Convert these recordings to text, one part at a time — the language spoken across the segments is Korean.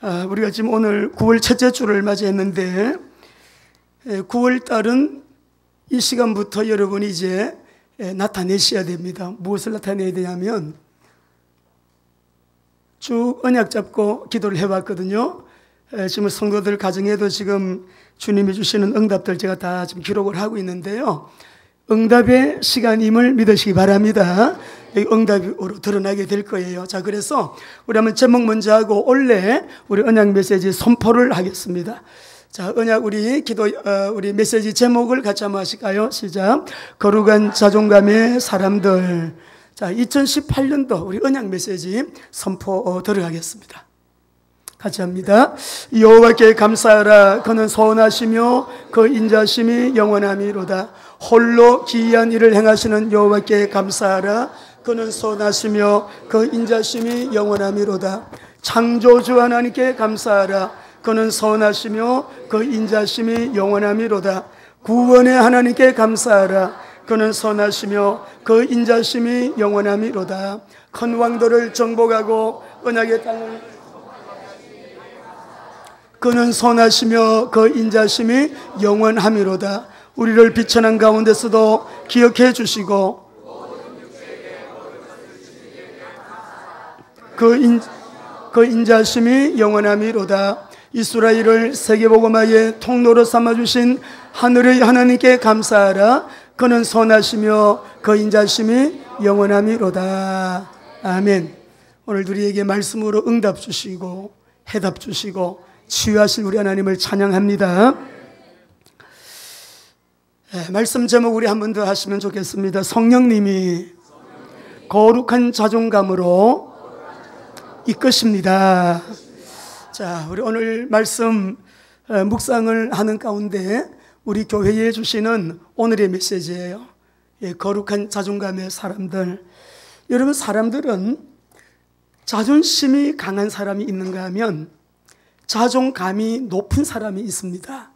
우리가 지금 오늘 9월 첫째 주를 맞이했는데 9월 달은 이 시간부터 여러분이 이제 나타내셔야 됩니다. 무엇을 나타내야 되냐면 쭉 언약 잡고 기도를 해왔거든요. 지금 성도들 가정에도 지금 주님이 주시는 응답들 제가 다 지금 기록을 하고 있는데요. 응답의 시간임을 믿으시기 바랍니다. 응답으로 드러나게 될 거예요. 자, 그래서 우리 한번 제목 먼저 하고 원래 우리 언약 메시지 선포를 하겠습니다. 자, 언약 우리 메시지 제목을 같이 한번 하실까요? 시작. 거룩한 자존감의 사람들. 자, 2018년도 우리 언약 메시지 선포 들어가겠습니다. 같이 합니다. 여호와께 감사하라. 그는 선하시며 그 인자심이 영원함이로다. 홀로 기이한 일을 행하시는 여호와께 감사하라. 그는 선하시며 그 인자심이 영원함이로다. 창조주 하나님께 감사하라. 그는 선하시며 그 인자심이 영원함이로다. 구원의 하나님께 감사하라. 그는 선하시며 그 인자심이 영원함이로다. 큰 왕들을 정복하고 언약의 땅을 그는 선하시며 그 인자심이 영원함이로다. 우리를 비천한 가운데서도 기억해 주시고 그 인자심이 영원함이로다. 이스라엘을 세계복음화의 통로로 삼아주신 하늘의 하나님께 감사하라. 그는 선하시며 그 인자심이 영원함이로다. 아멘. 오늘 우리에게 말씀으로 응답 주시고 해답 주시고 치유하실 우리 하나님을 찬양합니다. 말씀 제목 우리 한 번 더 하시면 좋겠습니다. 성령님이 거룩한 자존감으로 이끄십니다. 자, 우리 오늘 말씀 묵상을 하는 가운데 우리 교회에 주시는 오늘의 메시지예요. 거룩한 자존감의 사람들. 여러분, 사람들은 자존심이 강한 사람이 있는가 하면 자존감이 높은 사람이 있습니다.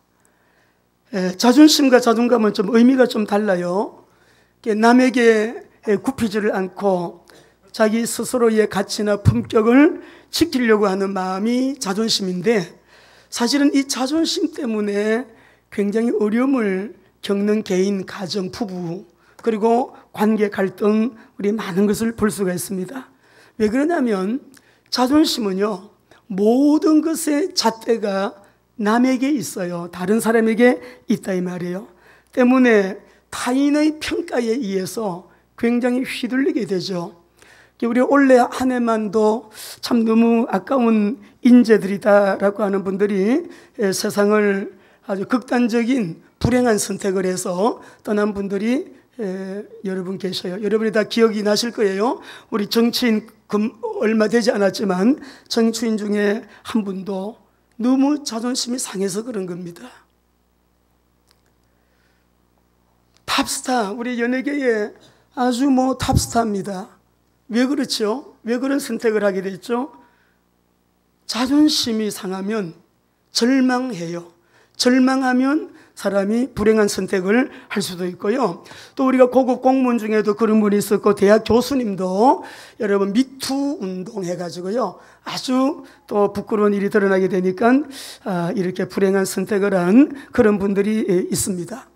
자존심과 자존감은 좀 의미가 좀 달라요. 남에게 굽히지를 않고 자기 스스로의 가치나 품격을 지키려고 하는 마음이 자존심인데, 사실은 이 자존심 때문에 굉장히 어려움을 겪는 개인, 가정, 부부, 그리고 관계 갈등, 우리 많은 것을 볼 수가 있습니다. 왜 그러냐면 자존심은요, 모든 것의 잣대가 남에게 있어요. 다른 사람에게 있다 이 말이에요. 때문에 타인의 평가에 의해서 굉장히 휘둘리게 되죠. 우리 올해 한 해만도 참 너무 아까운 인재들이다라고 하는 분들이 세상을 아주 극단적인 불행한 선택을 해서 떠난 분들이 여러분 계셔요. 여러분이 다 기억이 나실 거예요. 우리 정치인 얼마 되지 않았지만 정치인 중에 한 분도 너무 자존심이 상해서 그런 겁니다. 탑스타, 우리 연예계의 아주 탑스타입니다. 왜 그렇죠? 왜 그런 선택을 하게 됐죠? 자존심이 상하면 절망해요. 절망하면 사람이 불행한 선택을 할 수도 있고요. 또 우리가 고급 공무원 중에도 그런 분이 있었고, 대학 교수님도 여러분 미투 운동 해가지고요, 아주 또 부끄러운 일이 드러나게 되니까 이렇게 불행한 선택을 한 그런 분들이 있습니다.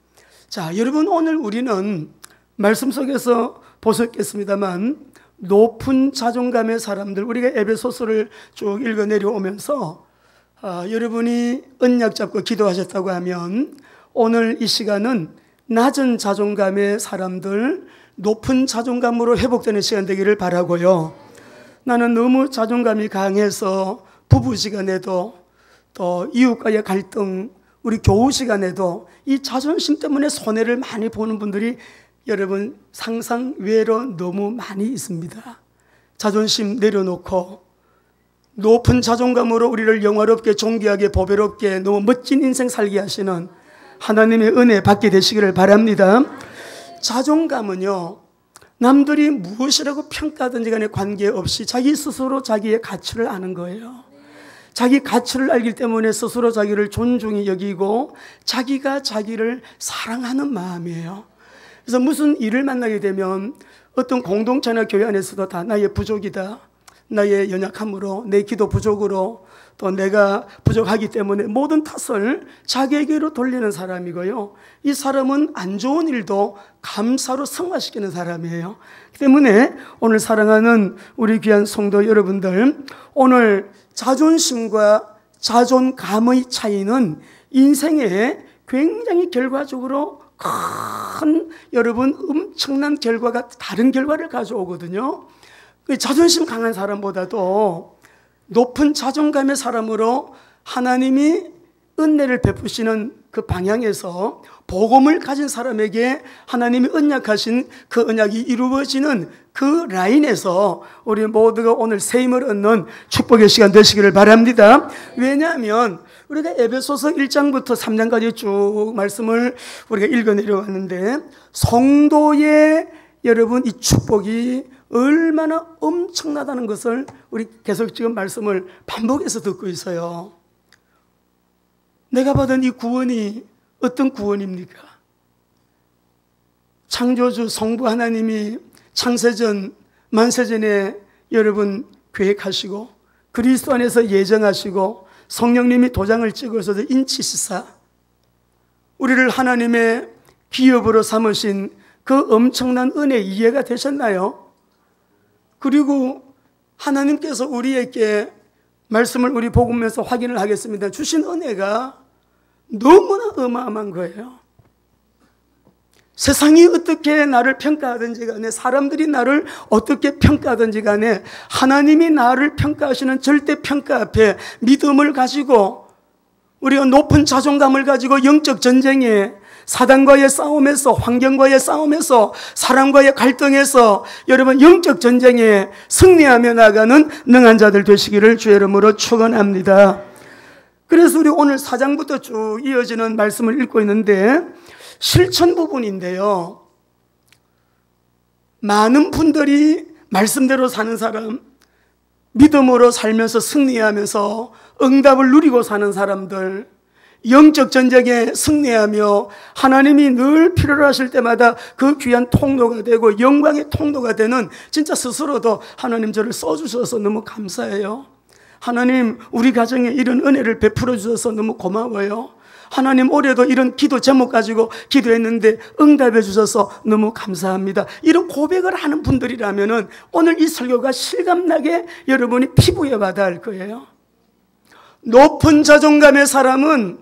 자, 여러분, 오늘 우리는 말씀 속에서 보셨겠습니다만 높은 자존감의 사람들, 우리가 에베소서를 쭉 읽어 내려오면서 여러분이 언약 잡고 기도하셨다고 하면 오늘 이 시간은 낮은 자존감의 사람들, 높은 자존감으로 회복되는 시간 되기를 바라고요. 나는 너무 자존감이 강해서 부부 시간에도, 또 이웃과의 갈등, 우리 교우 시간에도 이 자존심 때문에 손해를 많이 보는 분들이 여러분 상상 외로 너무 많이 있습니다. 자존심 내려놓고 높은 자존감으로 우리를 영화롭게, 존귀하게, 보배롭게, 너무 멋진 인생 살게 하시는 하나님의 은혜 받게 되시기를 바랍니다. 자존감은요, 남들이 무엇이라고 평가하든지 간에 관계없이 자기 스스로 자기의 가치를 아는 거예요. 자기 가치를 알기 때문에 스스로 자기를 존중히 여기고 자기가 자기를 사랑하는 마음이에요. 그래서 무슨 일을 만나게 되면 어떤 공동체나 교회 안에서도 다 나의 부족이다, 나의 연약함으로, 내 기도 부족으로, 또 내가 부족하기 때문에 모든 탓을 자기에게로 돌리는 사람이고요. 이 사람은 안 좋은 일도 감사로 승화시키는 사람이에요. 때문에 오늘 사랑하는 우리 귀한 성도 여러분들, 오늘 자존심과 자존감의 차이는 인생에 굉장히 결과적으로 큰, 여러분, 엄청난 결과가, 다른 결과를 가져오거든요. 자존심 강한 사람보다도 높은 자존감의 사람으로 하나님이 은혜를 베푸시는 그 방향에서 복음을 가진 사람에게 하나님이 언약하신 그 언약이 이루어지는 그 라인에서 우리 모두가 오늘 세임을 얻는 축복의 시간 되시기를 바랍니다. 왜냐하면 우리가 에베소서 1장부터 3장까지 쭉 말씀을 우리가 읽어 내려왔는데, 성도의 여러분 이 축복이 얼마나 엄청나다는 것을 우리 계속 지금 말씀을 반복해서 듣고 있어요. 내가 받은 이 구원이 어떤 구원입니까? 창조주 성부 하나님이 창세전 만세전에 여러분 계획하시고 그리스도 안에서 예정하시고 성령님이 도장을 찍어서 인치시사 우리를 하나님의 기업으로 삼으신 그 엄청난 은혜 이해가 되셨나요? 그리고 하나님께서 우리에게 말씀을 우리 복음에서 확인을 하겠습니다. 주신 은혜가 너무나 어마어마한 거예요. 세상이 어떻게 나를 평가하든지 간에, 사람들이 나를 어떻게 평가하든지 간에 하나님이 나를 평가하시는 절대 평가 앞에 믿음을 가지고 우리가 높은 자존감을 가지고 영적 전쟁에, 사단과의 싸움에서, 환경과의 싸움에서, 사람과의 갈등에서 여러분 영적 전쟁에 승리하며 나가는 능한 자들 되시기를 주의 이름으로 축원합니다. 그래서 우리 오늘 4장부터 쭉 이어지는 말씀을 읽고 있는데 실천 부분인데요. 많은 분들이 말씀대로 사는 사람, 믿음으로 살면서 승리하면서 응답을 누리고 사는 사람들, 영적 전쟁에 승리하며 하나님이 늘 필요로 하실 때마다 그 귀한 통로가 되고 영광의 통로가 되는, 진짜 스스로도 하나님 저를 써주셔서 너무 감사해요. 하나님 우리 가정에 이런 은혜를 베풀어 주셔서 너무 고마워요. 하나님 올해도 이런 기도 제목 가지고 기도했는데 응답해 주셔서 너무 감사합니다. 이런 고백을 하는 분들이라면 오늘 이 설교가 실감나게 여러분이 피부에 와닿을 거예요. 높은 자존감의 사람은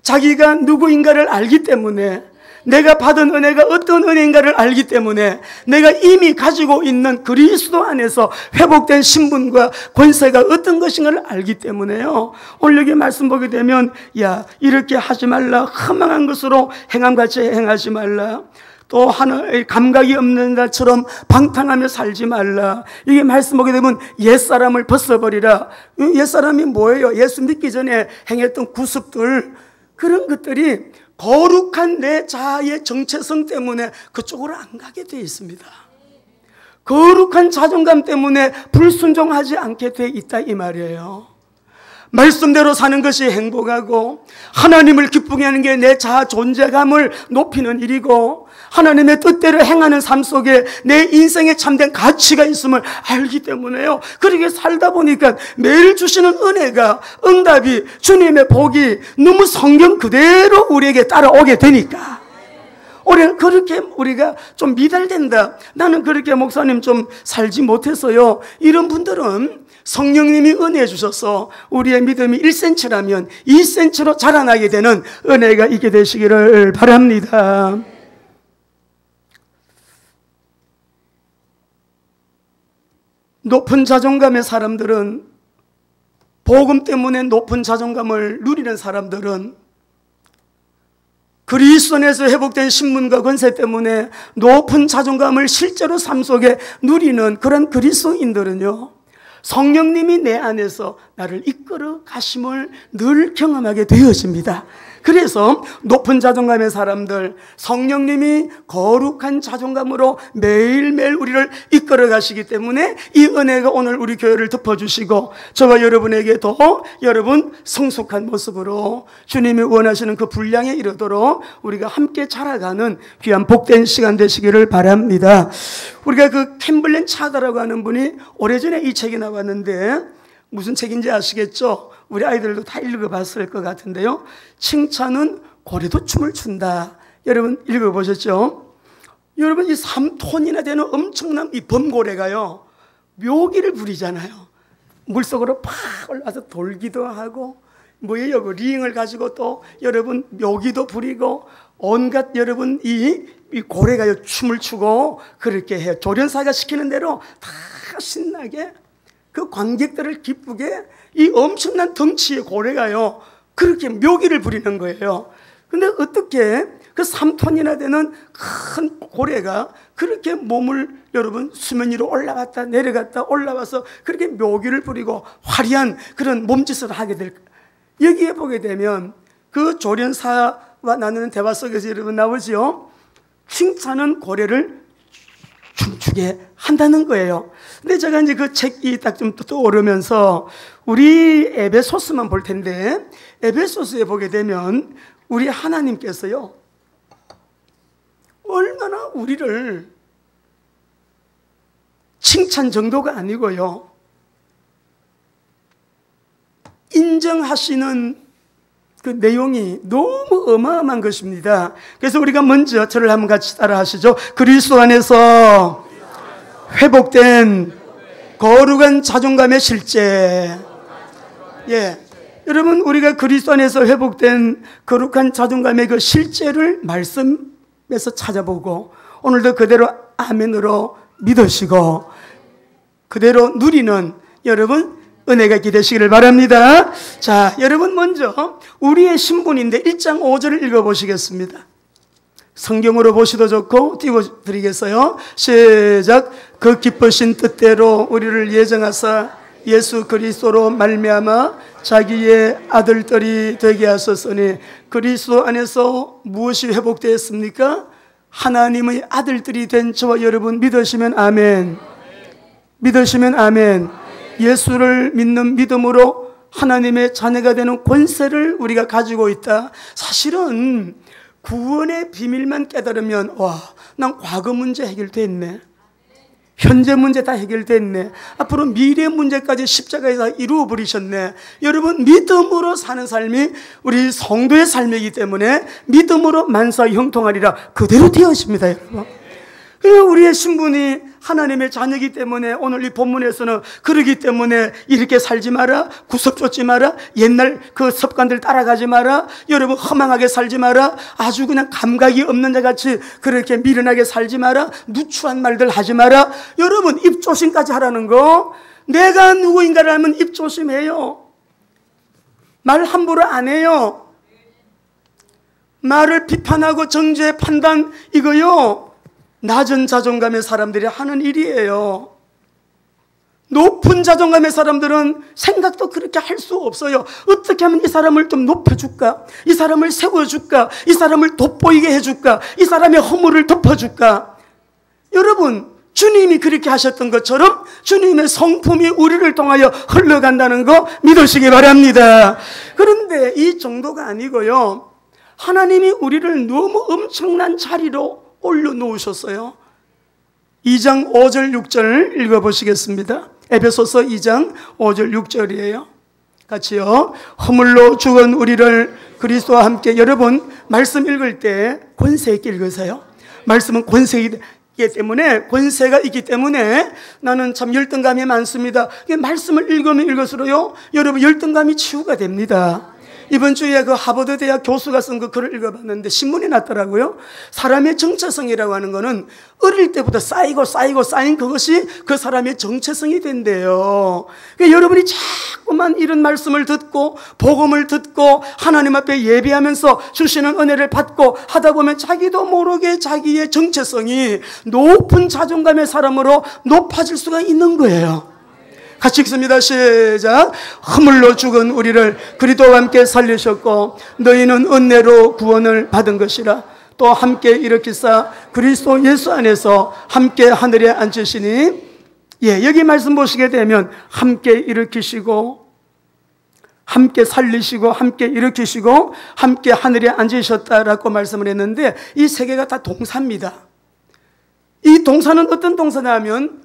자기가 누구인가를 알기 때문에, 내가 받은 은혜가 어떤 은혜인가를 알기 때문에, 내가 이미 가지고 있는 그리스도 안에서 회복된 신분과 권세가 어떤 것인가를 알기 때문에요. 오늘 여기 말씀 보게 되면, 야, 이렇게 하지 말라, 허망한 것으로 행함같이 행하지 말라, 또 하나의 감각이 없는 자처럼 방탕하며 살지 말라. 이게 말씀 보게 되면 옛사람을 벗어버리라. 옛사람이 뭐예요? 예수 믿기 전에 행했던 구습들, 그런 것들이 거룩한 내 자아의 정체성 때문에 그쪽으로 안 가게 되어 있습니다. 거룩한 자존감 때문에 불순종하지 않게 되어 있다 이 말이에요. 말씀대로 사는 것이 행복하고 하나님을 기쁘게 하는 게 내 자아 존재감을 높이는 일이고, 하나님의 뜻대로 행하는 삶 속에 내 인생에 참된 가치가 있음을 알기 때문에요. 그렇게 살다 보니까 매일 주시는 은혜가, 응답이, 주님의 복이 너무 성경 그대로 우리에게 따라오게 되니까, 올해 그렇게 우리가 좀 미달된다, 나는 그렇게 목사님 좀 살지 못했어요, 이런 분들은 성령님이 은혜 주셔서 우리의 믿음이 1cm라면 2cm로 자라나게 되는 은혜가 있게 되시기를 바랍니다. 높은 자존감의 사람들은, 복음 때문에 높은 자존감을 누리는 사람들은, 그리스도 안에서 회복된 신분과 권세 때문에 높은 자존감을 실제로 삶 속에 누리는 그런 그리스도인들은요, 성령님이 내 안에서 나를 이끌어 가심을 늘 경험하게 되어집니다. 그래서 높은 자존감의 사람들, 성령님이 거룩한 자존감으로 매일매일 우리를 이끌어 가시기 때문에 이 은혜가 오늘 우리 교회를 덮어주시고 저와 여러분에게도 여러분 성숙한 모습으로 주님이 원하시는 그 분량에 이르도록 우리가 함께 자라가는 귀한 복된 시간 되시기를 바랍니다. 우리가 그 캠블렌 차다라고 하는 분이 오래전에 이 책이 나왔는데 무슨 책인지 아시겠죠? 우리 아이들도 다 읽어봤을 것 같은데요. 칭찬은 고래도 춤을 춘다. 여러분 읽어보셨죠? 여러분 이 3톤이나 되는 엄청난 이 범고래가요 묘기를 부리잖아요. 물속으로 팍 올라와서 돌기도 하고 뭐예요? 그 링을 가지고 또 여러분 묘기도 부리고 온갖 여러분 이 고래가요 춤을 추고 그렇게 해요. 조련사가 시키는 대로 다 신나게 그 관객들을 기쁘게 이 엄청난 덩치의 고래가요 그렇게 묘기를 부리는 거예요. 근데 어떻게 그 3톤이나 되는 큰 고래가 그렇게 몸을 여러분 수면 위로 올라갔다 내려갔다 올라와서 그렇게 묘기를 부리고 화려한 그런 몸짓을 하게 될까? 여기에 보게 되면 그 조련사와 나누는 대화 속에서 여러분 나오죠. 칭찬은 고래를 춤추게 한다는 거예요. 근데 제가 이제 그 책이 딱 좀 떠오르면서 우리 에베소스만 볼 텐데 에베소스에 보게 되면 우리 하나님께서요 얼마나 우리를 칭찬 정도가 아니고요 인정하시는 그 내용이 너무 어마어마한 것입니다. 그래서 우리가 먼저 저를 한번 같이 따라 하시죠. 그리스도 안에서 회복된 거룩한 자존감의 실제. 예. 여러분, 우리가 그리스도 안에서 회복된 거룩한 자존감의 그 실제를 말씀에서 찾아보고 오늘도 그대로 아멘으로 믿으시고 그대로 누리는 여러분 은혜가 있게 되시기를 바랍니다. 자, 여러분 먼저 우리의 신분인데 1장 5절을 읽어보시겠습니다. 성경으로 보시도 좋고 띄워드리겠어요. 시작. 그 기쁘신 뜻대로 우리를 예정하사 예수 그리스도로 말미암아 자기의 아들들이 되게 하셨으니 그리스도 안에서 무엇이 회복되었습니까? 하나님의 아들들이 된 저와 여러분 믿으시면 아멘. 믿으시면 아멘. 예수를 믿는 믿음으로 하나님의 자녀가 되는 권세를 우리가 가지고 있다. 사실은 구원의 비밀만 깨달으면 와, 난 과거 문제 해결됐네. 현재 문제 다 해결됐네. 앞으로 미래 문제까지 십자가에서 이루어 버리셨네. 여러분 믿음으로 사는 삶이 우리 성도의 삶이기 때문에 믿음으로 만사 형통하리라 그대로 되어집니다. 여러분 우리의 신분이 하나님의 자녀이기 때문에 오늘 이 본문에서는 그러기 때문에 이렇게 살지 마라, 구석 쫓지 마라, 옛날 그 습관들 따라가지 마라, 여러분 허망하게 살지 마라, 아주 그냥 감각이 없는 자같이 그렇게 미련하게 살지 마라, 누추한 말들 하지 마라. 여러분 입조심까지 하라는 거. 내가 누구인가를 알면 입조심해요. 말 함부로 안 해요. 말을 비판하고 정죄 판단 이거요 낮은 자존감의 사람들이 하는 일이에요. 높은 자존감의 사람들은 생각도 그렇게 할 수 없어요. 어떻게 하면 이 사람을 좀 높여줄까? 이 사람을 세워줄까? 이 사람을 돋보이게 해줄까? 이 사람의 허물을 덮어줄까? 여러분 주님이 그렇게 하셨던 것처럼 주님의 성품이 우리를 통하여 흘러간다는 거 믿으시기 바랍니다. 그런데 이 정도가 아니고요 하나님이 우리를 너무 엄청난 자리로 올려놓으셨어요. 2장 5절 6절 읽어보시겠습니다. 에베소서 2장 5절 6절이에요. 같이요. 허물로 죽은 우리를 그리스도와 함께. 여러분 말씀 읽을 때 권세 있게 읽으세요. 말씀은 권세이기 때문에 권세가 있기 때문에 나는 참 열등감이 많습니다. 말씀을 읽으면 읽을수록요 여러분 열등감이 치유가 됩니다. 이번 주에 그 하버드 대학 교수가 쓴 그 글을 읽어봤는데 신문이 났더라고요. 사람의 정체성이라고 하는 거는 어릴 때부터 쌓인 그것이 그 사람의 정체성이 된대요. 그러니까 여러분이 자꾸만 이런 말씀을 듣고 복음을 듣고 하나님 앞에 예배하면서 주시는 은혜를 받고 하다 보면 자기도 모르게 자기의 정체성이 높은 자존감의 사람으로 높아질 수가 있는 거예요. 같이 읽습니다. 시작. 허물로 죽은 우리를 그리스도와 함께 살리셨고 너희는 은혜로 구원을 받은 것이라. 또 함께 일으키사 그리스도 예수 안에서 함께 하늘에 앉으시니, 여기 말씀 보시게 되면 함께 일으키시고 함께 살리시고 함께 일으키시고 함께 하늘에 앉으셨다라고 말씀을 했는데, 이 세 개가 다 동사입니다. 이 동사는 어떤 동사냐면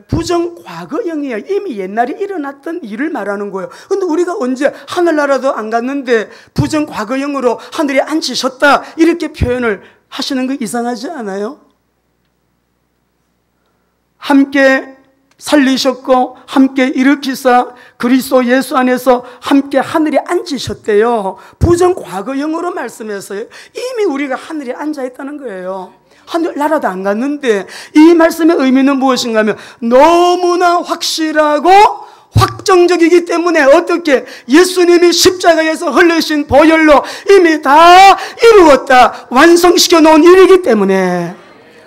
부정 과거형이에요. 이미 옛날에 일어났던 일을 말하는 거예요. 근데 우리가 언제 하늘나라도 안 갔는데 부정 과거형으로 하늘에 앉으셨다 이렇게 표현을 하시는 거 이상하지 않아요? 함께 살리셨고 함께 일으키사 그리스도 예수 안에서 함께 하늘에 앉으셨대요. 부정 과거형으로 말씀해서요. 이미 우리가 하늘에 앉아 있다는 거예요. 하늘나라도 안 갔는데, 이 말씀의 의미는 무엇인가 하면 너무나 확실하고 확정적이기 때문에, 어떻게 예수님이 십자가에서 흘리신 보혈로 이미 다 이루었다, 완성시켜 놓은 일이기 때문에.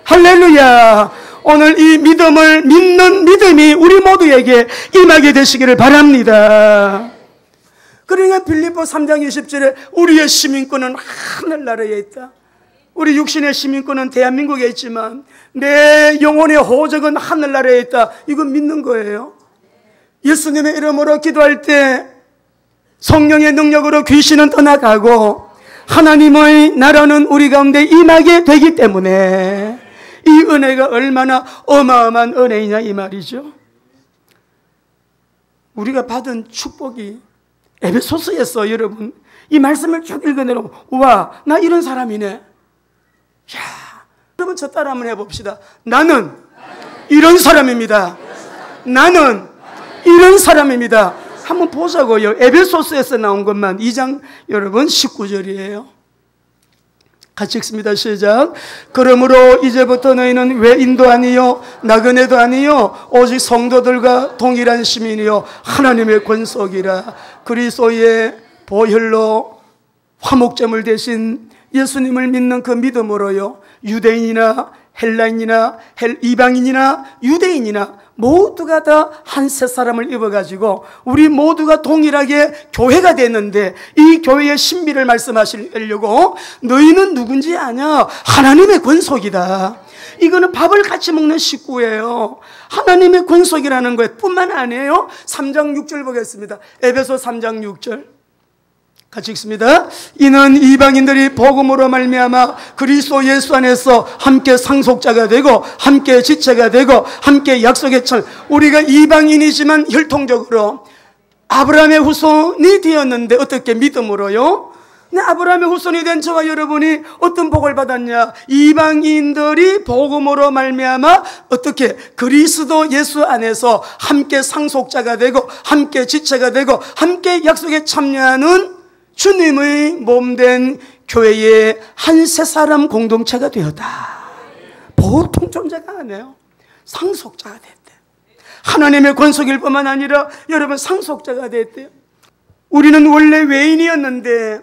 할렐루야. 오늘 이 믿음을 믿는 믿음이 우리 모두에게 임하게 되시기를 바랍니다. 그러니까 빌립보 3장 20절에 우리의 시민권은 하늘나라에 있다. 우리 육신의 시민권은 대한민국에 있지만 내 영혼의 호적은 하늘나라에 있다. 이건 믿는 거예요. 예수님의 이름으로 기도할 때 성령의 능력으로 귀신은 떠나가고 하나님의 나라는 우리 가운데 임하게 되기 때문에, 이 은혜가 얼마나 어마어마한 은혜이냐 이 말이죠. 우리가 받은 축복이 에베소서에서, 여러분 이 말씀을 쭉 읽어내려면 우와, 나 이런 사람이네. 야, 여러분 저 따라 한번 해봅시다. 나는 이런 사람입니다. 나는 이런 사람입니다. 한번 보자고요. 에베소서에서 나온 것만 2장 여러분 19절이에요. 같이 읽습니다. 시작. 그러므로 이제부터 너희는 외인도 아니요 나그네도 아니요 오직 성도들과 동일한 시민이요 하나님의 권속이라. 그리스도의 보혈로 화목제물 대신 예수님을 믿는 그 믿음으로요, 유대인이나 헬라인이나 이방인이나 유대인이나 모두가 다 한 세 사람을 입어가지고 우리 모두가 동일하게 교회가 됐는데, 이 교회의 신비를 말씀하시려고 너희는 누군지 아냐? 하나님의 권속이다. 이거는 밥을 같이 먹는 식구예요. 하나님의 권속이라는 거에 뿐만 아니에요. 3장 6절 보겠습니다. 에베소 3장 6절 같이 읽습니다. 이는 이방인들이 복음으로 말미암아 그리스도 예수 안에서 함께 상속자가 되고 함께 지체가 되고 함께 약속의 천, 우리가 이방인이지만 혈통적으로 아브라함의 후손이 되었는데, 어떻게? 믿음으로요. 근데 아브라함의 후손이 된 저와 여러분이 어떤 복을 받았냐? 이방인들이 복음으로 말미암아 어떻게? 그리스도 예수 안에서 함께 상속자가 되고 함께 지체가 되고 함께 약속에 참여하는 주님의 몸된 교회의 한 세 사람 공동체가 되었다. 보통 존재가 아니에요. 상속자가 됐대. 하나님의 권속일 뿐만 아니라 여러분 상속자가 됐대요. 우리는 원래 외인이었는데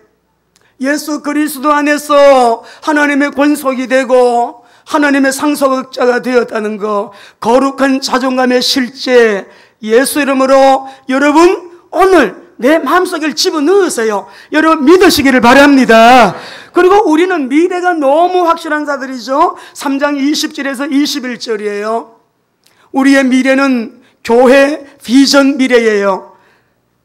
예수 그리스도 안에서 하나님의 권속이 되고 하나님의 상속자가 되었다는 거, 거룩한 자존감의 실제, 예수 이름으로 여러분 오늘 내 마음속에 집어넣으세요. 여러분 믿으시기를 바랍니다. 그리고 우리는 미래가 너무 확실한 자들이죠. 3장 20절에서 21절이에요. 우리의 미래는 교회 비전 미래예요.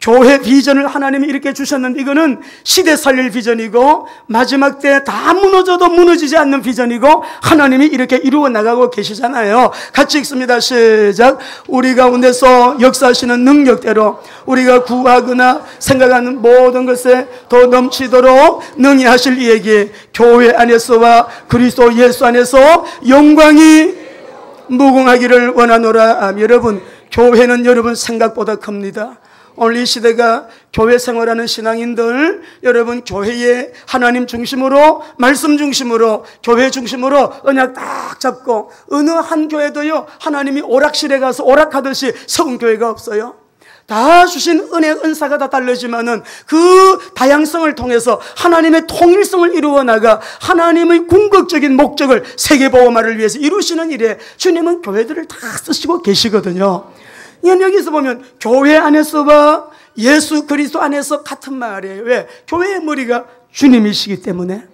교회 비전을 하나님이 이렇게 주셨는데, 이거는 시대 살릴 비전이고 마지막 때 다 무너져도 무너지지 않는 비전이고 하나님이 이렇게 이루어 나가고 계시잖아요. 같이 읽습니다. 시작. 우리 가운데서 역사하시는 능력대로 우리가 구하거나 생각하는 모든 것에 더 넘치도록 능히 하실 이에게 교회 안에서와 그리스도 예수 안에서 영광이 무궁하기를 원하노라. 여러분, 교회는 여러분 생각보다 큽니다. 오늘 이 시대가 교회 생활하는 신앙인들, 여러분 교회에 하나님 중심으로, 말씀 중심으로, 교회 중심으로 언약 딱 잡고, 어느 한 교회도요 하나님이 오락실에 가서 오락하듯이 세운 교회가 없어요. 다 주신 은혜, 은사가 다 다르지만은 그 다양성을 통해서 하나님의 통일성을 이루어 나가 하나님의 궁극적인 목적을 세계보호마를 위해서 이루시는 일에 주님은 교회들을 다 쓰시고 계시거든요. 여기서 보면 교회 안에서 봐, 예수 그리스도 안에서 같은 말이에요. 왜? 교회의 머리가 주님이시기 때문에.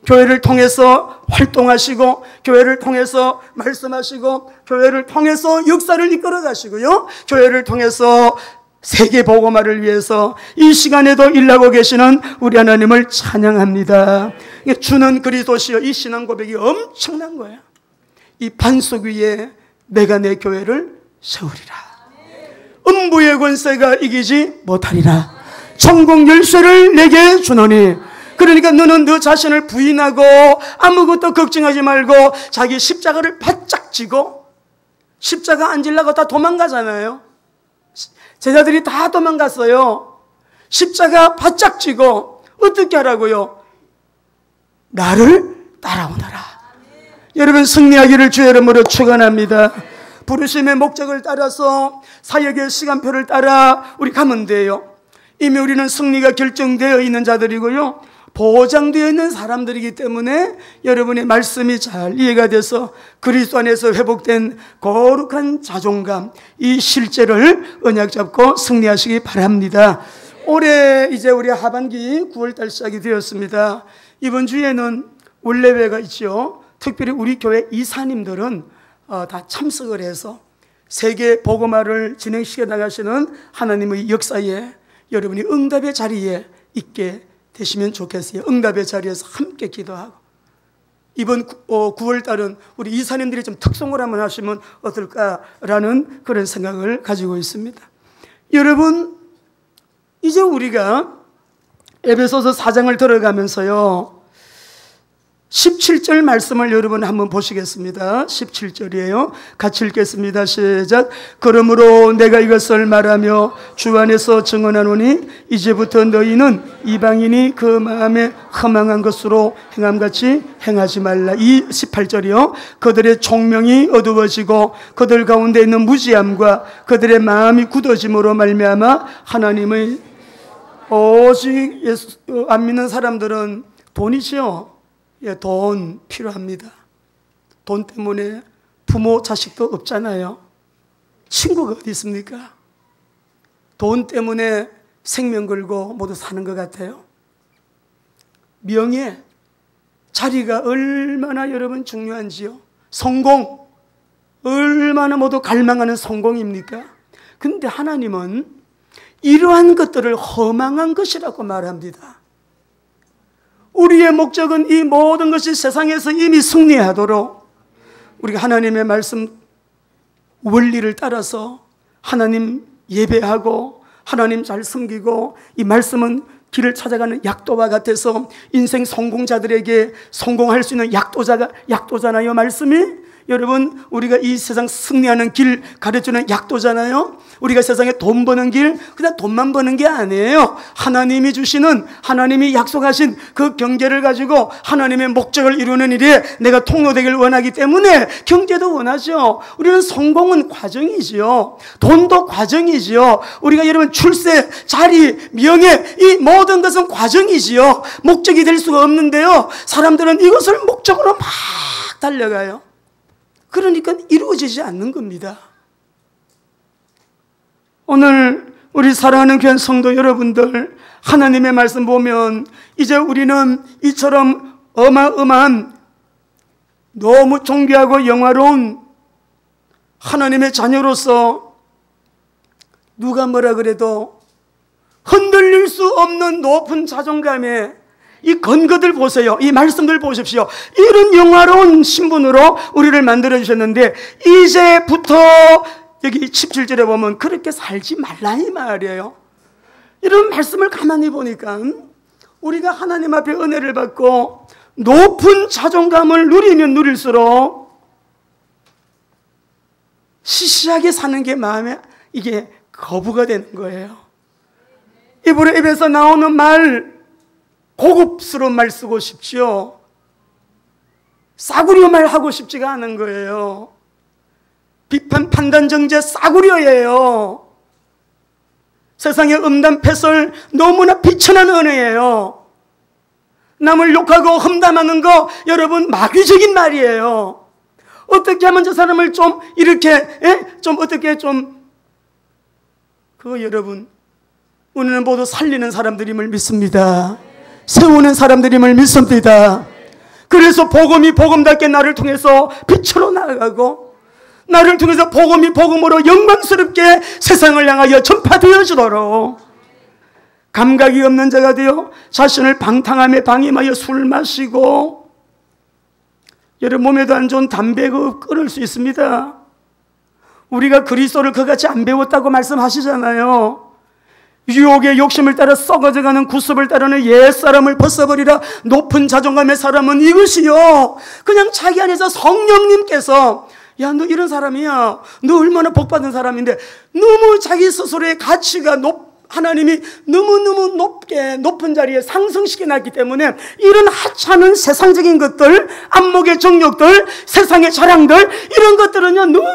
교회를 통해서 활동하시고, 교회를 통해서 말씀하시고, 교회를 통해서 역사를 이끌어 가시고요, 교회를 통해서 세계 복음화를 위해서 이 시간에도 일하고 계시는 우리 하나님을 찬양합니다. 주는 그리스도시여, 이 신앙 고백이 엄청난 거예요. 이 반석 위에 내가 내 교회를 세우리라. 음부의 권세가 이기지 못하리라. 천국 열쇠를 내게 주노니. 그러니까 너는 너 자신을 부인하고 아무것도 걱정하지 말고 자기 십자가를 바짝 지고, 십자가 안 지려고 다 도망가잖아요. 제자들이 다 도망갔어요. 십자가 바짝 지고 어떻게 하라고요? 나를 따라오너라. 여러분, 승리하기를 주의 이름으로 축원합니다. 부르심의 목적을 따라서 사역의 시간표를 따라 우리 가면 돼요. 이미 우리는 승리가 결정되어 있는 자들이고요, 보장되어 있는 사람들이기 때문에 여러분의 말씀이 잘 이해가 돼서 그리스도 안에서 회복된 거룩한 자존감, 이 실제를 언약 잡고 승리하시기 바랍니다. 올해 이제 우리 하반기 9월달 시작이 되었습니다. 이번 주에는 원래회가 있죠. 특별히 우리 교회 이사님들은 다 참석을 해서 세계 복음화를 진행시켜 나가시는 하나님의 역사에 여러분이 응답의 자리에 있게 되시면 좋겠어요. 응답의 자리에서 함께 기도하고, 이번 9월달은 우리 이사님들이 좀 특송을 한번 하시면 어떨까라는 그런 생각을 가지고 있습니다. 여러분, 이제 우리가 에베소서 4장을 들어가면서요, 17절 말씀을 여러분 한번 보시겠습니다. 17절이에요. 같이 읽겠습니다. 시작. 그러므로 내가 이것을 말하며 주 안에서 증언하노니 이제부터 너희는 이방인이 그 마음에 허망한 것으로 행함같이 행하지 말라. 이 18절이요. 그들의 총명이 어두워지고 그들 가운데 있는 무지함과 그들의 마음이 굳어짐으로 말미암아 하나님의 오직 예수 안 믿는 사람들은 돈이죠. 예, 돈 필요합니다. 돈 때문에 부모 자식도 없잖아요. 친구가 어디 있습니까? 돈 때문에 생명 걸고 모두 사는 것 같아요. 명예, 자리가 얼마나 여러분 중요한지요. 성공, 얼마나 모두 갈망하는 성공입니까? 근데 하나님은 이러한 것들을 허망한 것이라고 말합니다. 우리의 목적은 이 모든 것이 세상에서 이미 승리하도록 우리가 하나님의 말씀 원리를 따라서 하나님 예배하고 하나님 잘 섬기고, 이 말씀은 길을 찾아가는 약도와 같아서 인생 성공자들에게 성공할 수 있는 약도잖아요. 말씀이 여러분, 우리가 이 세상 승리하는 길 가르쳐주는 약도잖아요. 우리가 세상에 돈 버는 길, 그냥 돈만 버는 게 아니에요. 하나님이 주시는, 하나님이 약속하신 그 경제를 가지고 하나님의 목적을 이루는 일에 내가 통로되길 원하기 때문에 경제도 원하죠. 우리는 성공은 과정이지요. 돈도 과정이지요. 우리가 여러분 출세, 자리, 명예, 이 모든 것은 과정이지요. 목적이 될 수가 없는데요, 사람들은 이것을 목적으로 막 달려가요. 그러니까 이루어지지 않는 겁니다. 오늘 우리 사랑하는 귀한 성도 여러분들, 하나님의 말씀 보면 이제 우리는 이처럼 어마어마한 너무 존귀하고 영화로운 하나님의 자녀로서 누가 뭐라 그래도 흔들릴 수 없는 높은 자존감에 이 근거들 보세요. 이 말씀들 보십시오. 이런 영화로운 신분으로 우리를 만들어 주셨는데 이제부터 여기 17절에 보면 그렇게 살지 말라 이 말이에요. 이런 말씀을 가만히 보니까 우리가 하나님 앞에 은혜를 받고 높은 자존감을 누리면 누릴수록 시시하게 사는 게 마음에 이게 거부가 되는 거예요. 입에서 나오는 말, 고급스러운 말 쓰고 싶지요. 싸구려 말 하고 싶지가 않은 거예요. 비판, 판단, 정죄 싸구려예요. 세상의 음담, 패설 너무나 비천한 언어예요. 남을 욕하고 험담하는 거 여러분 마귀적인 말이에요. 어떻게 하면 저 사람을 좀 이렇게 좀 어떻게 좀 그거 여러분, 우리는 모두 살리는 사람들임을 믿습니다. 세우는 사람들임을 믿습니다. 그래서 복음이 복음답게 나를 통해서 빛으로 나아가고, 나를 통해서 복음이 복음으로 영광스럽게 세상을 향하여 전파되어지도록, 감각이 없는 자가 되어 자신을 방탕함에 방임하여 술 마시고, 여러분 몸에도 안 좋은 담배 끊을 수 있습니다. 우리가 그리스도를 그같이 안 배웠다고 말씀하시잖아요. 유혹의 욕심을 따라 썩어져가는 구습을 따르는 옛사람을 벗어버리라. 높은 자존감의 사람은 이것이요, 그냥 자기 안에서 성령님께서, 야, 너 이런 사람이야, 너 얼마나 복받은 사람인데, 너무 자기 스스로의 가치가 하나님이 너무너무 높은 자리에 상승시켜놨기 때문에 이런 하찮은 세상적인 것들, 안목의 정욕들, 세상의 자랑들, 이런 것들은요 너무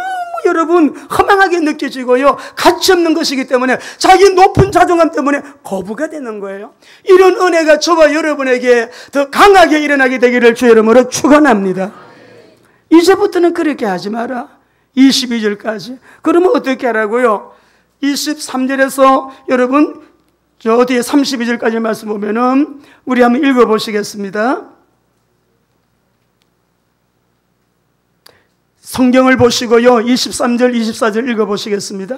여러분 허망하게 느껴지고요, 가치 없는 것이기 때문에 자기 높은 자존감 때문에 거부가 되는 거예요. 이런 은혜가 저와 여러분에게 더 강하게 일어나게 되기를 주 이름으로 축원합니다. 이제부터는 그렇게 하지 마라. 22절까지. 그러면 어떻게 하라고요? 23절에서 여러분 저 뒤에 32절까지 말씀 보면은 우리 한번 읽어보시겠습니다. 성경을 보시고요, 23절 24절 읽어보시겠습니다.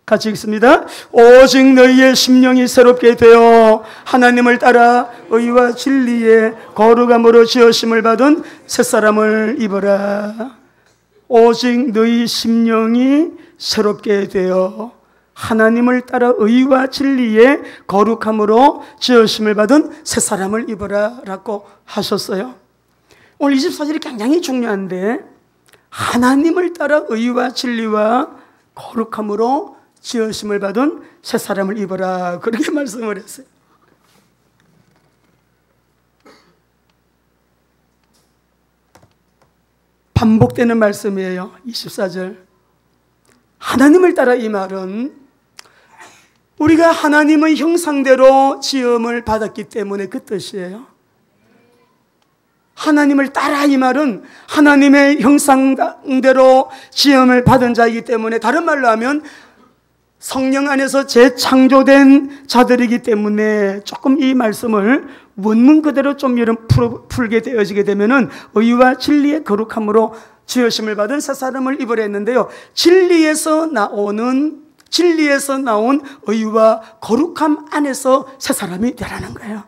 같이 읽습니다. 오직 너희의 심령이 새롭게 되어 하나님을 따라 의와 진리의 거룩함으로 지으심을 받은 새사람을 입어라. 오직 너희 심령이 새롭게 되어 하나님을 따라 의와 진리의 거룩함으로 지으심을 받은 새사람을 입어라 라고 하셨어요. 오늘 24절이 굉장히 중요한데, 하나님을 따라 의와 진리와 거룩함으로 지으심을 받은 새사람을 입어라, 그렇게 말씀을 했어요. 반복되는 말씀이에요. 24절 하나님을 따라, 이 말은 우리가 하나님의 형상대로 지음을 받았기 때문에 그 뜻이에요. 하나님을 따라, 이 말은 하나님의 형상대로 지음을 받은 자이기 때문에, 다른 말로 하면 성령 안에서 재창조된 자들이기 때문에, 조금 이 말씀을 원문 그대로 좀 풀게 되어지게 되면은 의와 진리의 거룩함으로 지으심을 받은 새 사람을 입으려 했는데요, 진리에서 나온 의와 거룩함 안에서 새 사람이 되라는 거예요.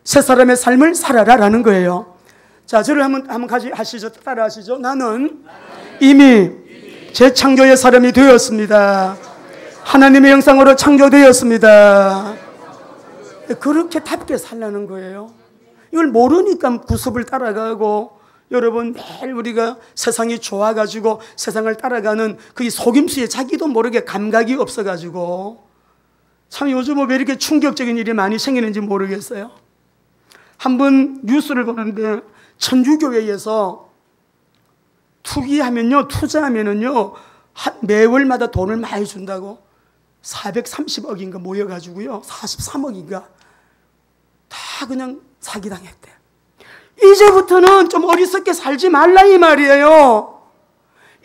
새 사람의 삶을 살아라라는 거예요. 자, 저를 한번 같이 하시죠. 따라 하시죠. 나는 이미 재창조의 사람이 되었습니다. 하나님의 형상으로 창조되었습니다. 그렇게 답게 살라는 거예요. 이걸 모르니까 구습을 따라가고, 여러분 매일 우리가 세상이 좋아가지고 세상을 따라가는 그 속임수에 자기도 모르게 감각이 없어가지고, 참 요즘은 왜 이렇게 충격적인 일이 많이 생기는지 모르겠어요. 한번 뉴스를 보는데 천주교회에서 투자하면은요 매월마다 돈을 많이 준다고 430억인가 모여가지고요 43억인가 다 그냥 사기당했대. 이제부터는 좀 어리석게 살지 말라 이 말이에요.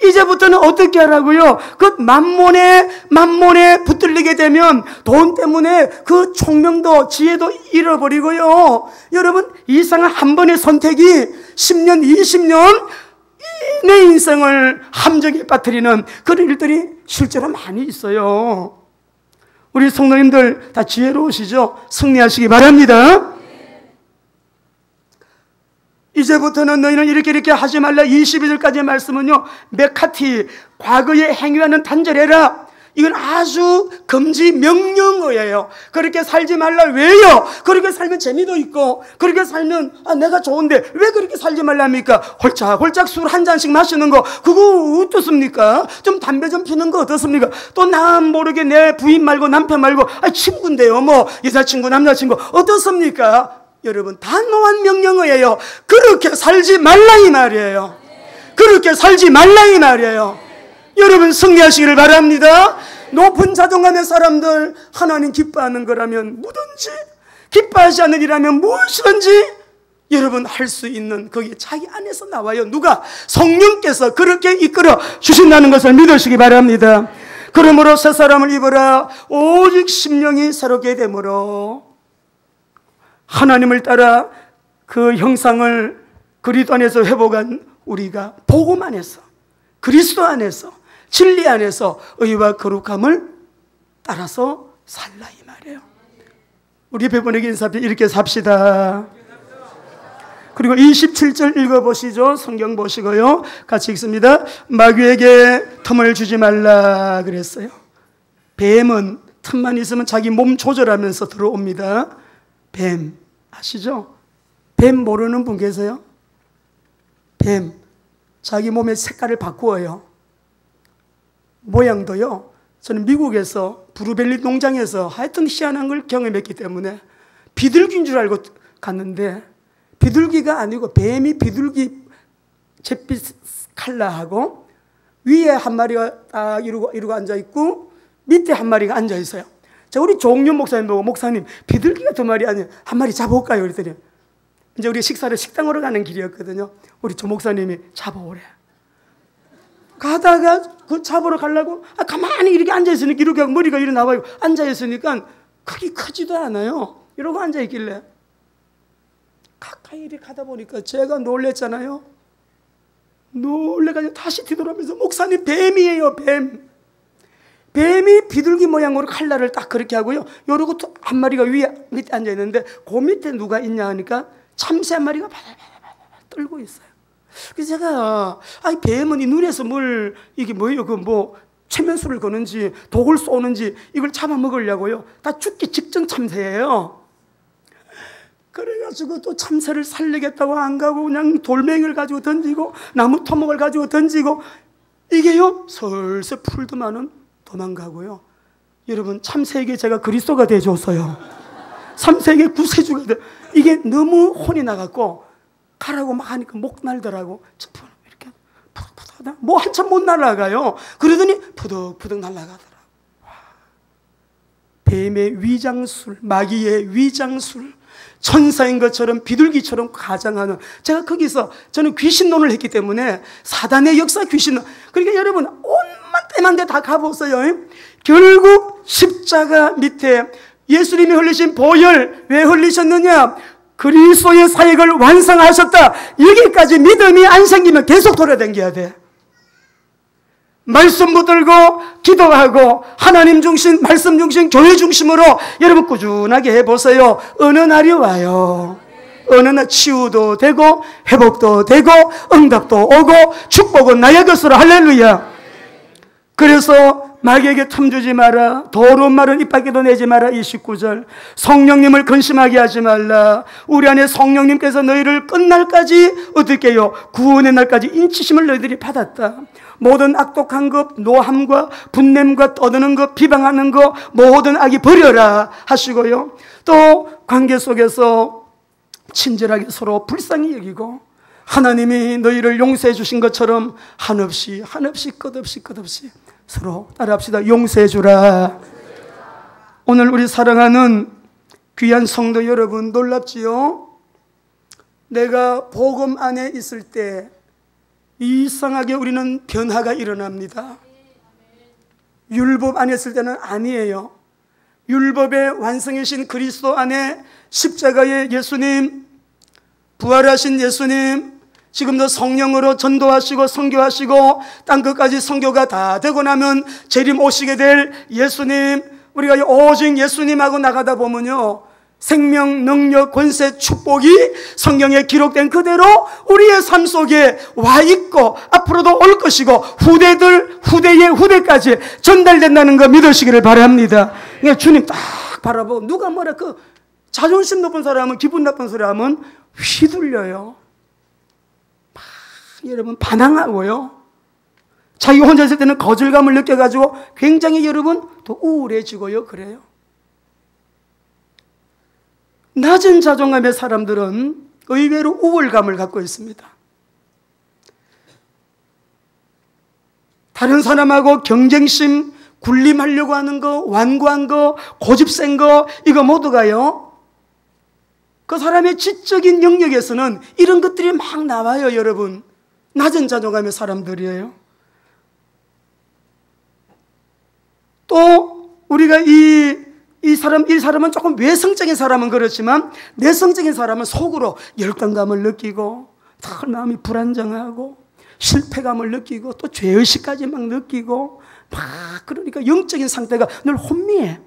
이제부터는 어떻게 하라고요? 그 만몬에 붙들리게 되면 돈 때문에 그 총명도 지혜도 잃어버리고요. 여러분, 이상한 한 번의 선택이 10년, 20년 내 인생을 함정에 빠뜨리는 그런 일들이 실제로 많이 있어요. 우리 성도님들 다 지혜로우시죠? 승리하시기 바랍니다. 이제부터는 너희는 이렇게 하지 말라. 22절까지의 말씀은요, 메카티, 과거의 행위와는 단절해라. 이건 아주 금지 명령어예요. 그렇게 살지 말라. 왜요? 그렇게 살면 재미도 있고, 그렇게 살면 내가 좋은데 왜 그렇게 살지 말랍니까? 홀짝홀짝 술 한 잔씩 마시는 거, 그거 어떻습니까? 좀 담배 좀 피는 거 어떻습니까? 또 나 모르게 내 부인 말고 남편 말고 친구인데요, 뭐 여자친구 남자친구 어떻습니까? 여러분, 단호한 명령어예요. 그렇게 살지 말라 이 말이에요. 그렇게 살지 말라 이 말이에요. 여러분 승리하시기를 바랍니다. 높은 자존감의 사람들, 하나님 기뻐하는 거라면 뭐든지, 기뻐하지 않는 일이라면 무엇이든지 여러분 할 수 있는, 거기 자기 안에서 나와요. 누가? 성령께서 그렇게 이끌어 주신다는 것을 믿으시기 바랍니다. 그러므로 새 사람을 입어라. 오직 심령이 새롭게 되므로. 하나님을 따라 그 형상을 그리스도 안에서 회복한 우리가 복음 안에서, 그리스도 안에서, 진리 안에서 의와 거룩함을 따라서 살라 이 말이에요. 우리 배분에게 인사합니다. 이렇게 삽시다. 그리고 27절 읽어보시죠. 성경 보시고요. 같이 읽습니다. 마귀에게 틈을 주지 말라 그랬어요. 뱀은 틈만 있으면 자기 몸 조절하면서 들어옵니다. 뱀 아시죠? 뱀 모르는 분 계세요? 뱀 자기 몸의 색깔을 바꾸어요. 모양도요. 저는 미국에서 브루벨리 농장에서 하여튼 희한한 걸 경험했기 때문에 비둘기인 줄 알고 갔는데 비둘기가 아니고 뱀이 비둘기 잿빛 칼라하고 위에 한 마리가 딱 이러고 앉아있고 밑에 한 마리가 앉아있어요. 자, 우리 종윤 목사님 보고 목사님 비둘기가 두 마리 아니에요. 한 마리 잡아올까요? 그랬더니 이제 우리 식사를 식당으로 가는 길이었거든요. 우리 조 목사님이 잡아오래. 가다가 그 잡으러 가려고 가만히 이렇게 앉아있으니까 이렇게 머리가 이렇게 나와요. 앉아있으니까 크기 크지도 않아요. 이러고 앉아있길래 가까이 이렇게 가다 보니까 제가 놀랬잖아요. 놀래가지고 다시 뒤돌아오면서 목사님 뱀이에요. 뱀이 비둘기 모양으로 칼날을 딱 그렇게 하고요. 요러고 또 한 마리가 위에 밑에 앉아있는데 그 밑에 누가 있냐 하니까 참새 한 마리가 바다바다바다 떨고 있어요. 그래서 제가 뱀은 이 눈에서 뭘 이게 뭐예요? 그 뭐 최면수를 거는지 독을 쏘는지 이걸 잡아먹으려고요. 다 죽기 직전 참새예요. 그래가지고 또 참새를 살리겠다고 안 가고 그냥 돌멩이를 가지고 던지고 나무 토목을 가지고 던지고 이게요 설세 풀더만은 도망가고요. 여러분 참새에게 제가 그리스도가 되어줬어요. 참새에게 구세주가 돼. 이게 너무 혼이 나갖고 가라고 막 하니까 목 날더라고. 이렇게 푸덕푸덕하다. 뭐 한참 못 날아가요. 그러더니 푸덕푸덕 날아가더라고. 뱀의 위장술, 마귀의 위장술, 천사인 것처럼 비둘기처럼 가장하는, 제가 거기서 저는 귀신론을 했기 때문에 사단의 역사 귀신론, 그러니까 여러분 온갖 때만 데 다 가보세요. 결국 십자가 밑에 예수님이 흘리신 보혈 왜 흘리셨느냐? 그리스도의 사역을 완성하셨다. 여기까지 믿음이 안 생기면 계속 돌아다녀야 돼. 말씀 붙들고 기도하고 하나님 중심, 말씀 중심, 교회 중심으로 여러분 꾸준하게 해보세요. 어느 날이 와요. 어느 날 치유도 되고 회복도 되고 응답도 오고 축복은 나의 것으로. 할렐루야. 그래서 마귀에게 틈 주지 마라. 더러운 말은 입 밖에도 내지 마라. 29절 성령님을 근심하게 하지 말라. 우리 안에 성령님께서 너희를 끝날까지 어떻게 해요? 구원의 날까지 인치심을 너희들이 받았다. 모든 악독한 것, 노함과 분냄과 떠드는 것, 비방하는 것, 모든 악이 버려라 하시고요. 또 관계 속에서 친절하게 서로 불쌍히 여기고 하나님이 너희를 용서해 주신 것처럼 한없이 끝없이 서로 따라합시다. 용서해 주라. 오늘 우리 사랑하는 귀한 성도 여러분, 놀랍지요? 내가 복음 안에 있을 때 이상하게 우리는 변화가 일어납니다. 율법 안에 있을 때는 아니에요. 율법의 완성이신 그리스도 안에 십자가의 예수님, 부활하신 예수님, 지금도 성령으로 전도하시고 선교하시고 땅끝까지 선교가 다 되고 나면 재림 오시게 될 예수님, 우리가 오직 예수님하고 나가다 보면요, 생명, 능력, 권세, 축복이 성경에 기록된 그대로 우리의 삶 속에 와 있고 앞으로도 올 것이고 후대의 후대까지 전달된다는 거 믿으시기를 바랍니다. 그러니까 주님 딱 바라보고 누가 뭐라 그 자존심 높은 사람은, 기분 나쁜 소리 하면 휘둘려요. 막 여러분 반항하고요. 자기 혼자 있을 때는 거절감을 느껴가지고 굉장히 여러분 또 우울해지고요. 그래요. 낮은 자존감의 사람들은 의외로 우월감을 갖고 있습니다. 다른 사람하고 경쟁심, 군림하려고 하는 거, 완고한 거, 고집 센 거, 이거 모두가요, 그 사람의 지적인 영역에서는 이런 것들이 막 나와요. 여러분, 낮은 자존감의 사람들이에요. 또 우리가 이 사람은 조금 외성적인 사람은 그렇지만 내성적인 사람은 속으로 열등감을 느끼고 늘 마음이 불안정하고 실패감을 느끼고 또 죄의식까지 막 느끼고 막 그러니까 영적인 상태가 늘 혼미해.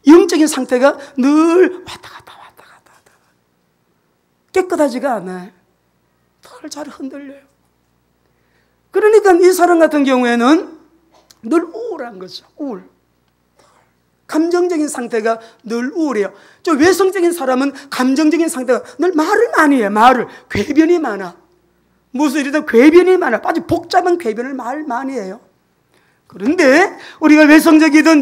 영적인 상태가 늘 왔다 갔다 깨끗하지가 않아요. 늘 잘 흔들려요. 그러니까 이 사람 같은 경우에는 늘 우울한 거죠. 우울. 감정적인 상태가 늘 우울해요. 저 외성적인 사람은 감정적인 상태가 늘 말을 많이 해요. 말을. 궤변이 많아. 무슨 일이든 궤변이 많아. 아주 복잡한 궤변을 말 많이 해요. 그런데 우리가 외성적이든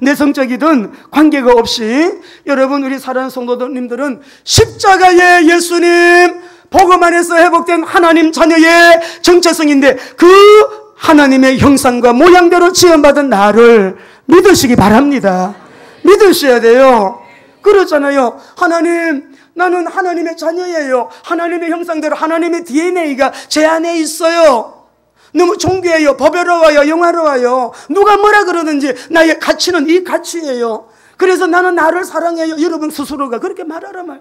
내성적이든 관계가 없이 여러분 우리 사랑하는 성도님들은 십자가의 예수님 복음 안에서 회복된 하나님 자녀의 정체성인데 그 하나님의 형상과 모양대로 지음받은 나를 믿으시기 바랍니다. 믿으셔야 돼요. 그렇잖아요. 하나님, 나는 하나님의 자녀예요. 하나님의 형상대로 하나님의 DNA가 제 안에 있어요. 너무 존귀해요. 법요로워요. 영화로워요. 누가 뭐라 그러는지 나의 가치는 이 가치예요. 그래서 나는 나를 사랑해요. 여러분 스스로가 그렇게 말하라 말.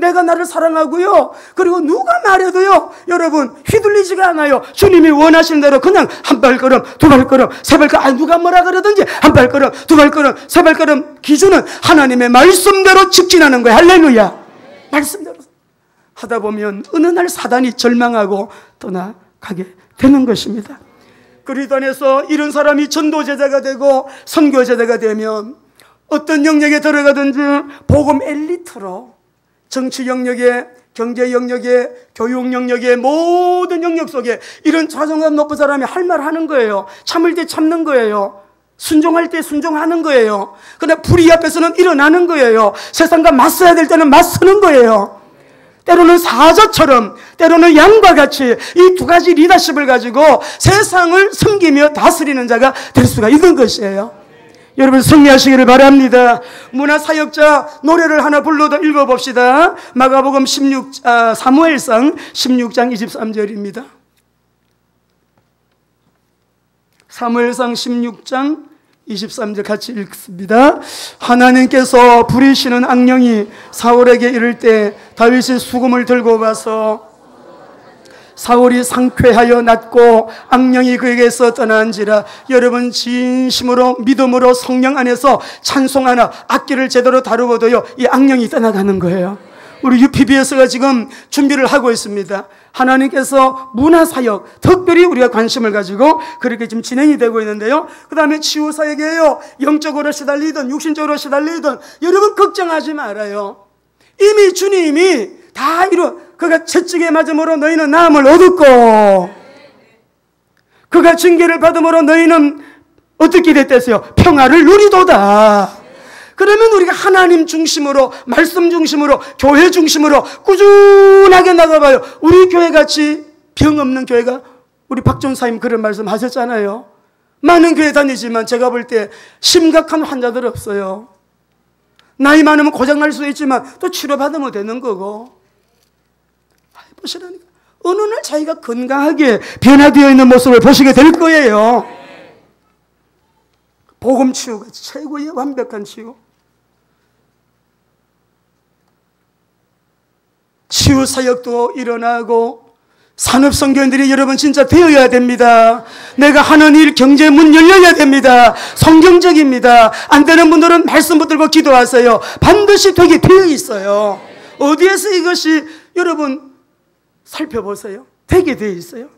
내가 나를 사랑하고요. 그리고 누가 말해도요. 여러분 휘둘리지가 않아요. 주님이 원하시는 대로 그냥 한 발걸음, 두 발걸음, 세 발걸음. 누가 뭐라 그러든지 한 발걸음, 두 발걸음, 세 발걸음. 기준은 하나님의 말씀대로 직진하는 거예요. 할렐루야. 말씀대로 하다 보면 어느 날 사단이 절망하고 떠나가게 되는 것입니다. 그리스도 안에서 이런 사람이 전도제자가 되고 선교제자가 되면 어떤 영역에 들어가든지 복음 엘리트로 정치 영역에, 경제 영역에, 교육 영역에 모든 영역 속에 이런 자존감 높은 사람이 할 말 하는 거예요. 참을 때 참는 거예요. 순종할 때 순종하는 거예요. 그러나 불의 앞에서는 일어나는 거예요. 세상과 맞서야 될 때는 맞서는 거예요. 때로는 사자처럼, 때로는 양과 같이 이 두 가지 리더십을 가지고 세상을 섬기며 다스리는 자가 될 수가 있는 것이에요. 여러분 승리하시기를 바랍니다. 문화사역자 노래를 하나 불러도 읽어봅시다. 마가복음 사무엘상 16장 23절입니다. 사무엘상 16장 23절 같이 읽습니다. 하나님께서 부리시는 악령이 사울에게 이를 때 다윗이 수금을 들고 와서 사울이 상쾌하여 낫고 악령이 그에게서 떠난지라. 여러분 진심으로 믿음으로 성령 안에서 찬송하나 악기를 제대로 다루어도요 이 악령이 떠나가는 거예요. 우리 UPBS가 지금 준비를 하고 있습니다. 하나님께서 문화사역 특별히 우리가 관심을 가지고 그렇게 지금 진행이 되고 있는데요. 그 다음에 치유사역이에요. 영적으로 시달리든 육신적으로 시달리든 여러분 걱정하지 말아요. 이미 주님이 다 그가 채찍에 맞음으로 너희는 나음을 얻었고 그가 징계를 받음으로 너희는 어떻게 됐댔어요? 평화를 누리도다. 그러면 우리가 하나님 중심으로, 말씀 중심으로, 교회 중심으로 꾸준하게 나가봐요. 우리 교회같이 병 없는 교회가, 우리 박전사님 그런 말씀 하셨잖아요. 많은 교회 다니지만 제가 볼 때 심각한 환자들 없어요. 나이 많으면 고장날 수 있지만 또 치료받으면 되는 거고. 보시라니까. 어느 날 자기가 건강하게 변화되어 있는 모습을 보시게 될 거예요. 복음 치유가 최고의 완벽한 치유. 치유 사역도 일어나고 산업선교인들이 여러분 진짜 되어야 됩니다. 내가 하는 일 경제 문 열려야 됩니다. 성경적입니다. 안 되는 분들은 말씀 붙들고 기도하세요. 반드시 되게 되어 있어요. 어디에서 이것이 여러분 살펴보세요. 되게 되어 있어요.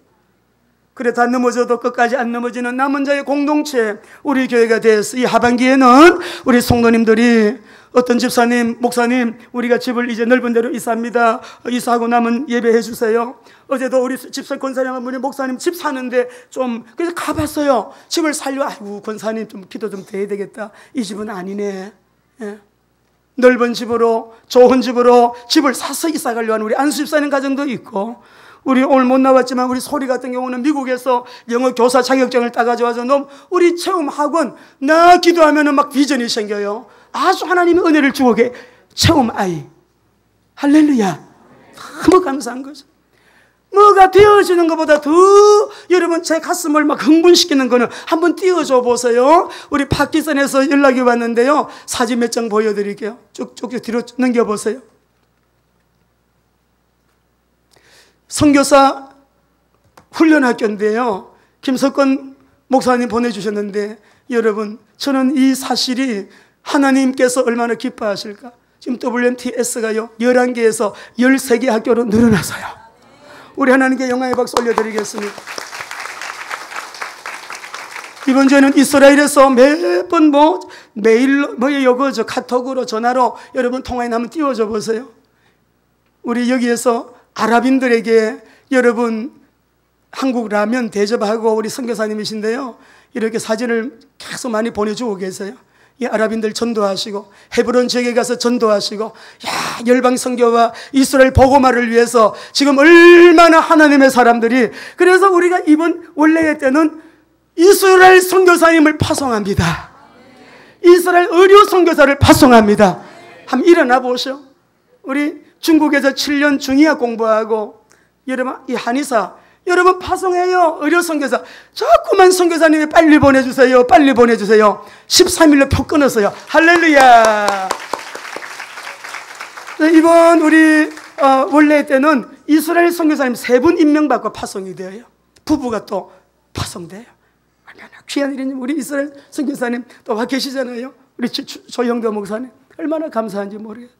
그래 다 넘어져도 끝까지 안 넘어지는 남은 자의 공동체 우리 교회가 되었어요. 이 하반기에는 우리 성도님들이 어떤 집사님, 목사님 우리가 집을 이제 넓은 데로 이사합니다. 이사하고 나면 예배해 주세요. 어제도 우리 집사 권사님 한 분이 목사님 집 사는데 좀 그래서 가봤어요. 집을 살려. 아이고 권사님 좀 기도 좀 돼야 되겠다. 이 집은 아니네. 예. 넓은 집으로 좋은 집으로 집을 사서 이사 가려고 하는 우리 안수 집사님 가정도 있고 우리 오늘 못 나왔지만 우리 소리 같은 경우는 미국에서 영어 교사 자격증을 따가지고 와서 우리 체험 학원 나 기도하면은 막 비전이 생겨요. 아주 하나님의 은혜를 주고 체험 아이. 할렐루야. 너무 감사한 거죠. 뭐가 되어지는 것보다 더 여러분 제 가슴을 막 흥분시키는 거는 한번 띄워줘 보세요. 우리 파키스탄에서 연락이 왔는데요. 사진 몇 장 보여드릴게요. 쭉쭉 뒤로 넘겨보세요. 선교사 훈련학교인데요. 김석권 목사님 보내주셨는데 여러분 저는 이 사실이 하나님께서 얼마나 기뻐하실까. 지금 WMTS가요 11개에서 13개 학교로 늘어나서요. 우리 하나님께 영광의 박수 올려드리겠습니다. 이번 주에는 이스라엘에서 매번 메일로 카톡으로 전화로 여러분 통화에 한번 띄워줘 보세요. 우리 여기에서 아랍인들에게 여러분 한국 라면 대접하고 우리 선교사님이신데요. 이렇게 사진을 계속 많이 보내주고 계세요. 이 아랍인들 전도하시고 헤브론 지역에 가서 전도하시고 야 열방 선교와 이스라엘 복음화를 위해서 지금 얼마나 하나님의 사람들이 그래서 우리가 이번 원래의 때는 이스라엘 선교사님을 파송합니다. 이스라엘 의료 선교사를 파송합니다. 한번 일어나 보시오. 우리 중국에서 7년 중의학 공부하고 여러분 이 한의사 여러분 파송해요. 의료 선교사 자꾸만 선교사님이 빨리 보내주세요. 빨리 보내주세요. 13일로 표 끊었어요. 할렐루야. 이번 우리 원래 때는 이스라엘 선교사님 3분 임명받고 파송이 되어요. 부부가 또 파송돼요. 얼마나 귀한 일이니. 우리 이스라엘 선교사님 또 와 계시잖아요. 우리 조영도 목사님 얼마나 감사한지 모르겠어요.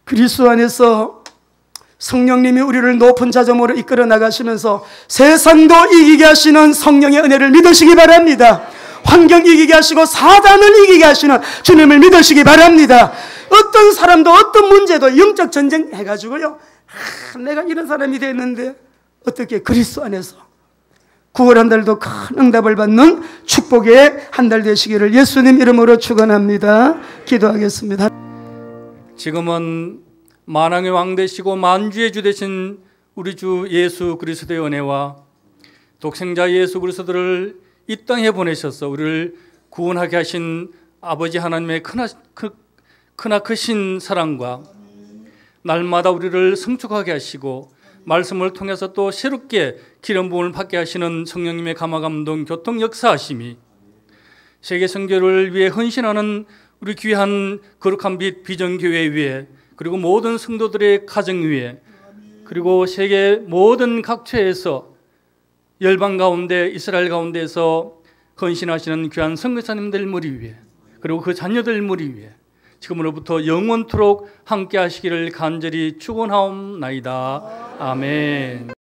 그리스도 안에서 성령님이 우리를 높은 자정으로 이끌어 나가시면서 세상도 이기게 하시는 성령의 은혜를 믿으시기 바랍니다. 환경 이기게 하시고 사단을 이기게 하시는 주님을 믿으시기 바랍니다. 어떤 사람도 어떤 문제도 영적 전쟁 해가지고요. 내가 이런 사람이 됐는데 어떻게 그리스도 안에서 9월 한 달도 큰 응답을 받는 축복의 한 달 되시기를 예수님 이름으로 축원합니다. 기도하겠습니다. 지금은 만왕의 왕 되시고 만주의 주 되신 우리 주 예수 그리스도의 은혜와 독생자 예수 그리스도를 이 땅에 보내셔서 우리를 구원하게 하신 아버지 하나님의 크나크신 사랑과 날마다 우리를 성축하게 하시고 말씀을 통해서 또 새롭게 기름 부음을 받게 하시는 성령님의 감화감동 교통 역사하심이 세계 선교를 위해 헌신하는 우리 귀한 거룩한 빛 비전교회 위에 그리고 모든 성도들의 가정 위에 그리고 세계 모든 각처에서 열방 가운데 이스라엘 가운데에서 헌신하시는 귀한 선교사님들 머리 위에 그리고 그 자녀들 머리 위에 지금으로부터 영원토록 함께 하시기를 간절히 축원하옵나이다. 아멘.